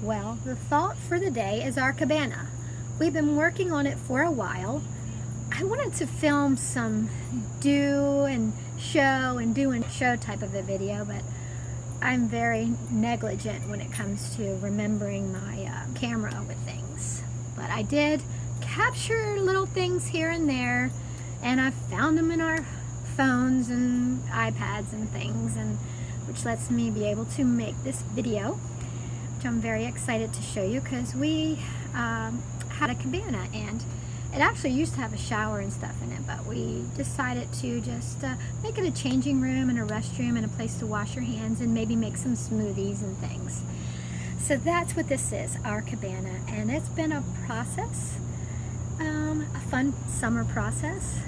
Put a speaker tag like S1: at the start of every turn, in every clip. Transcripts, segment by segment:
S1: Well, the thought for the day is our cabana. We've been working on it for a while. I wanted to film some do and show type of a video, but I'm very negligent when it comes to remembering my camera with things. But I did capture little things here and there, and I found them in our phones and iPads and things, and which lets me be able to make this video, which I'm very excited to show you, because we had a cabana and it actually used to have a shower and stuff in it, but we decided to just make it a changing room and a restroom and a place to wash your hands and maybe make some smoothies and things. So that's what this is, our cabana, and it's been a process, a fun summer process,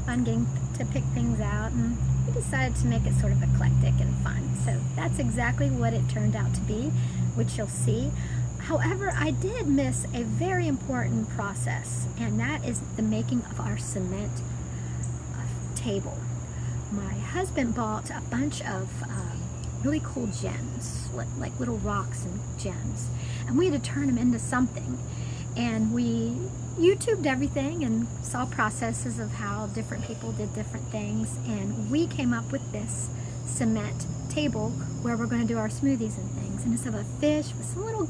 S1: fun getting to pick things out, and we decided to make it sort of eclectic and fun. So that's exactly what it turned out to be, which you'll see. However, I did miss a very important process, and that is the making of our cement table. My husband bought a bunch of really cool gems, like little rocks and gems, and we had to turn them into something. And we YouTubed everything and saw processes of how different people did different things, and we came up with this cement table where we're going to do our smoothies and things. And it's of a fish with some little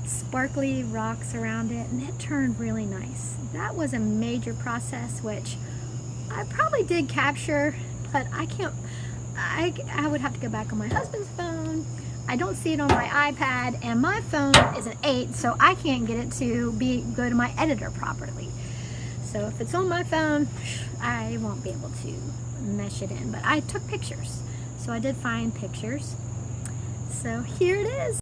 S1: sparkly rocks around it, and it turned really nice. That was a major process, which I probably did capture, but I would have to go back on my husband's phone. I don't see it on my iPad, and my phone is an 8, so I can't get it to go to my editor properly. So if it's on my phone, I won't be able to mesh it in, but I took pictures. So I did find pictures. So here it is.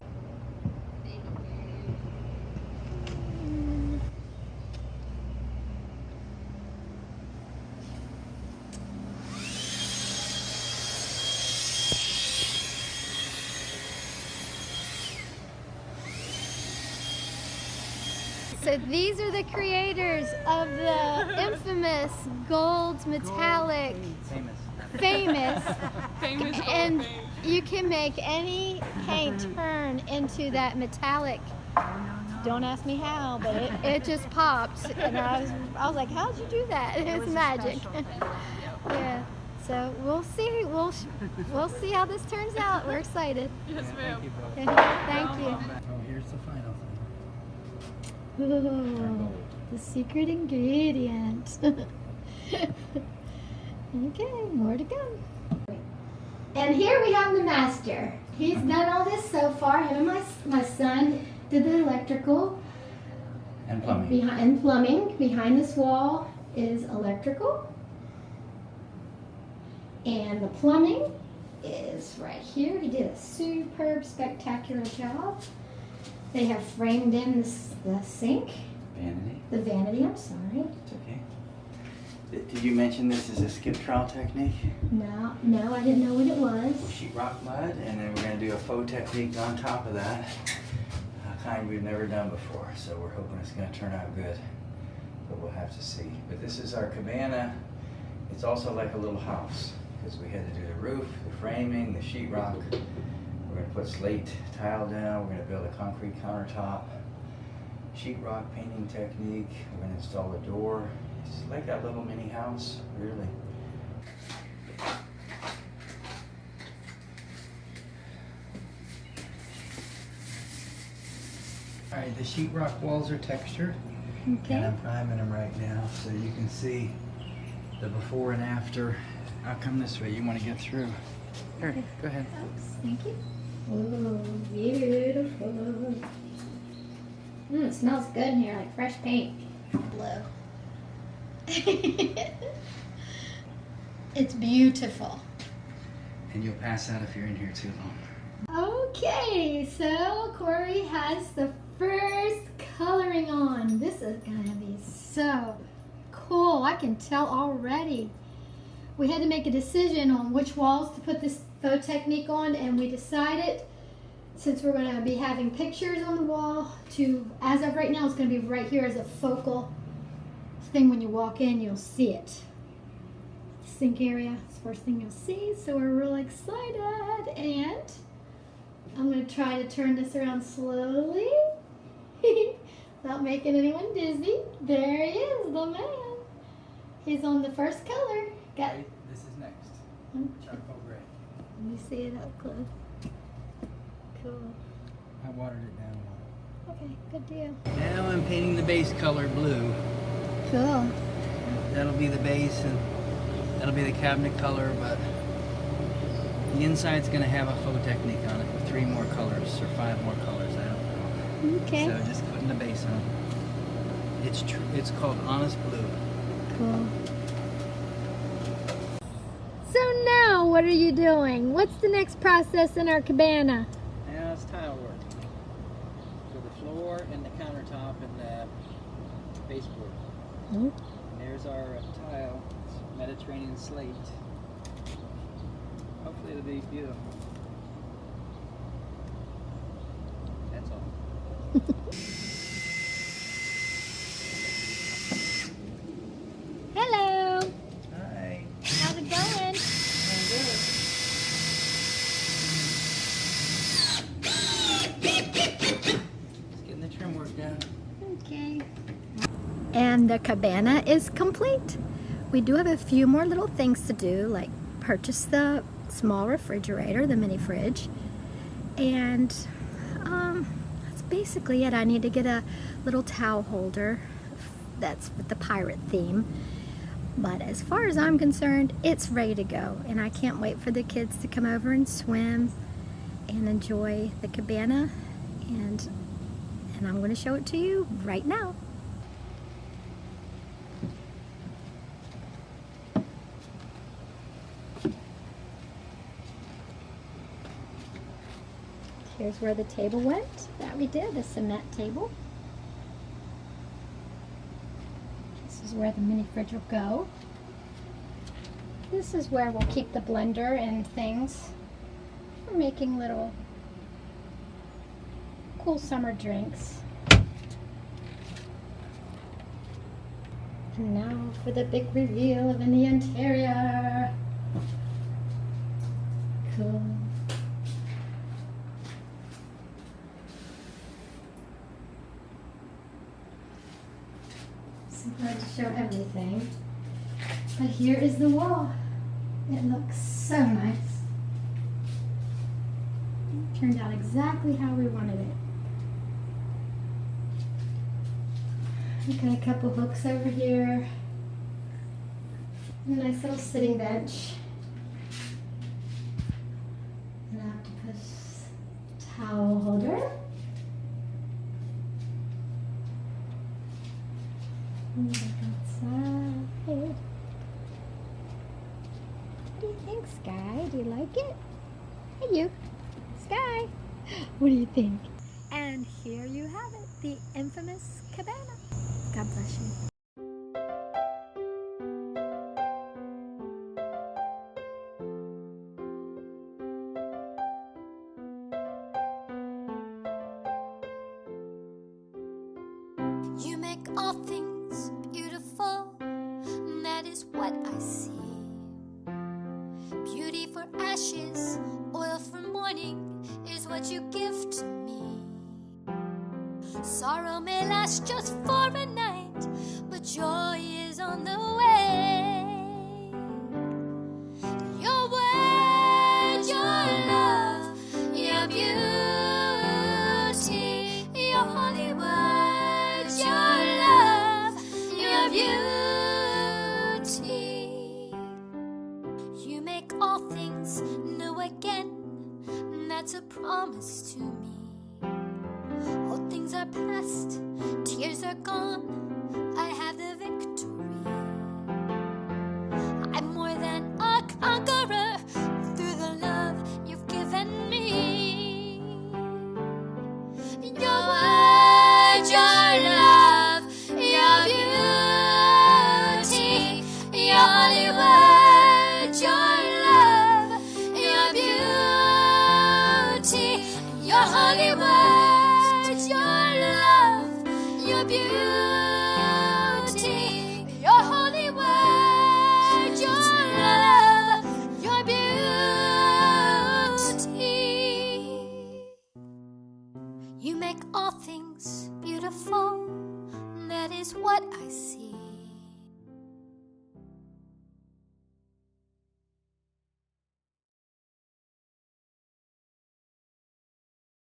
S1: So these are the creators of the infamous gold metallic, famous and you can make any paint turn into that metallic. Don't ask me how, but it just popped, and I was like, how'd you do that? It's magic. Yeah. So we'll see. We'll see how this turns out. We're excited.
S2: Yes, ma'am.
S1: Thank you.
S3: Oh, here's the final thing.
S1: Ooh, the secret ingredient. Okay, more to come. And here we have the master. He's done all this so far. Him and my son did the electrical.
S3: And plumbing.
S1: And plumbing. Behind this wall is electrical. And the plumbing is right here. He did a superb, spectacular job. They have framed in the sink.
S3: Vanity.
S1: The vanity, I'm sorry.
S3: It's okay. Did you mention this is a skip trowel technique?
S1: No, I didn't know what it was.
S3: Sheetrock mud, and then we're going to do a faux technique on top of that. A kind we've never done before, so we're hoping it's going to turn out good. But we'll have to see. But this is our cabana. It's also like a little house, because we had to do the roof, the framing, the sheetrock. We're going to put slate tile down. We're going to build a concrete countertop. Sheetrock painting technique. We're going to install a door. It's like a little mini house, really. All right, the sheetrock walls are textured.
S1: Okay.
S3: And I'm priming them right now so you can see the before and after. I'll come this way. You want to get through. Here, go ahead.
S1: Oops, thank you. Oh, beautiful. It smells good in here, like fresh paint. Hello. It's beautiful.
S3: And you'll pass out if you're in here too long.
S1: Okay, so Corey has the first coloring on. This is gonna be so cool. I can tell already. We had to make a decision on which walls to put this faux technique on, and we decided, since we're going to be having pictures on the wall, to, as of right now, it's going to be right here as a focal thing. When you walk in, you'll see it. Sink area is the first thing you'll see, so we're real excited. And I'm going to try to turn this around slowly without making anyone dizzy. There he is, the man. He's on the first color. Got
S3: Okay, this is next. Charcoal gray.
S1: Let me see it up close. Cool.
S3: I watered it down a lot.
S1: Okay, good deal.
S3: Now I'm painting the base color blue.
S1: Cool.
S3: That'll be the base and that'll be the cabinet color, but the inside's going to have a faux technique on it with 3 more colors or 5 more colors, I don't know.
S1: Okay.
S3: So just putting the base on. It's called Honest Blue.
S1: Cool. So now, what are you doing? What's the next process in our cabana?
S3: Now it's tile work. So the floor and the countertop and the baseboard.
S1: Hmm?
S3: And there's our tile. It's Mediterranean slate. Hopefully it'll be beautiful. That's all.
S1: Hello.
S3: Hi.
S1: How's it going?
S3: Just getting the trim work done.
S1: Okay. And the cabana is complete. We do have a few more little things to do, like purchase the small refrigerator, the mini fridge, and that's basically it. I need to get a little towel holder that's with the pirate theme. But as far as I'm concerned, it's ready to go, and I can't wait for the kids to come over and swim and enjoy the cabana, and I'm going to show it to you right now. Here's where the table went that we did, the cement table. This is where the mini fridge will go. This is where we'll keep the blender and things for making little cool summer drinks. And now for the big reveal of in the interior. Cool. So hard to show everything. But here is the wall. It looks so nice. It turned out exactly how we wanted it. We've got a couple hooks over here. A nice little sitting bench. An octopus towel holder. And look outside. What do you think, Sky? Do you like it? Hey, you. Sky. What do you think? And here you have it, the infamous cabana. God bless you.
S2: You make all things beautiful, and that is what I see. Beauty for ashes, oil for mourning, is what you give to me. Sorrow may last just for a night, but joy is on the way. Your words, your love, your beauty, your holy words, your love, your beauty. You make all things new again, and that's a promise to me. All things are past, tears are gone, I have the victory. I'm more than a conqueror through the love you've given me. Your words, your love, your beauty, your holy words, your love, your beauty, your holy words, your love, your beauty, your holy words, your love, your beauty. You make all things beautiful, that is what I see.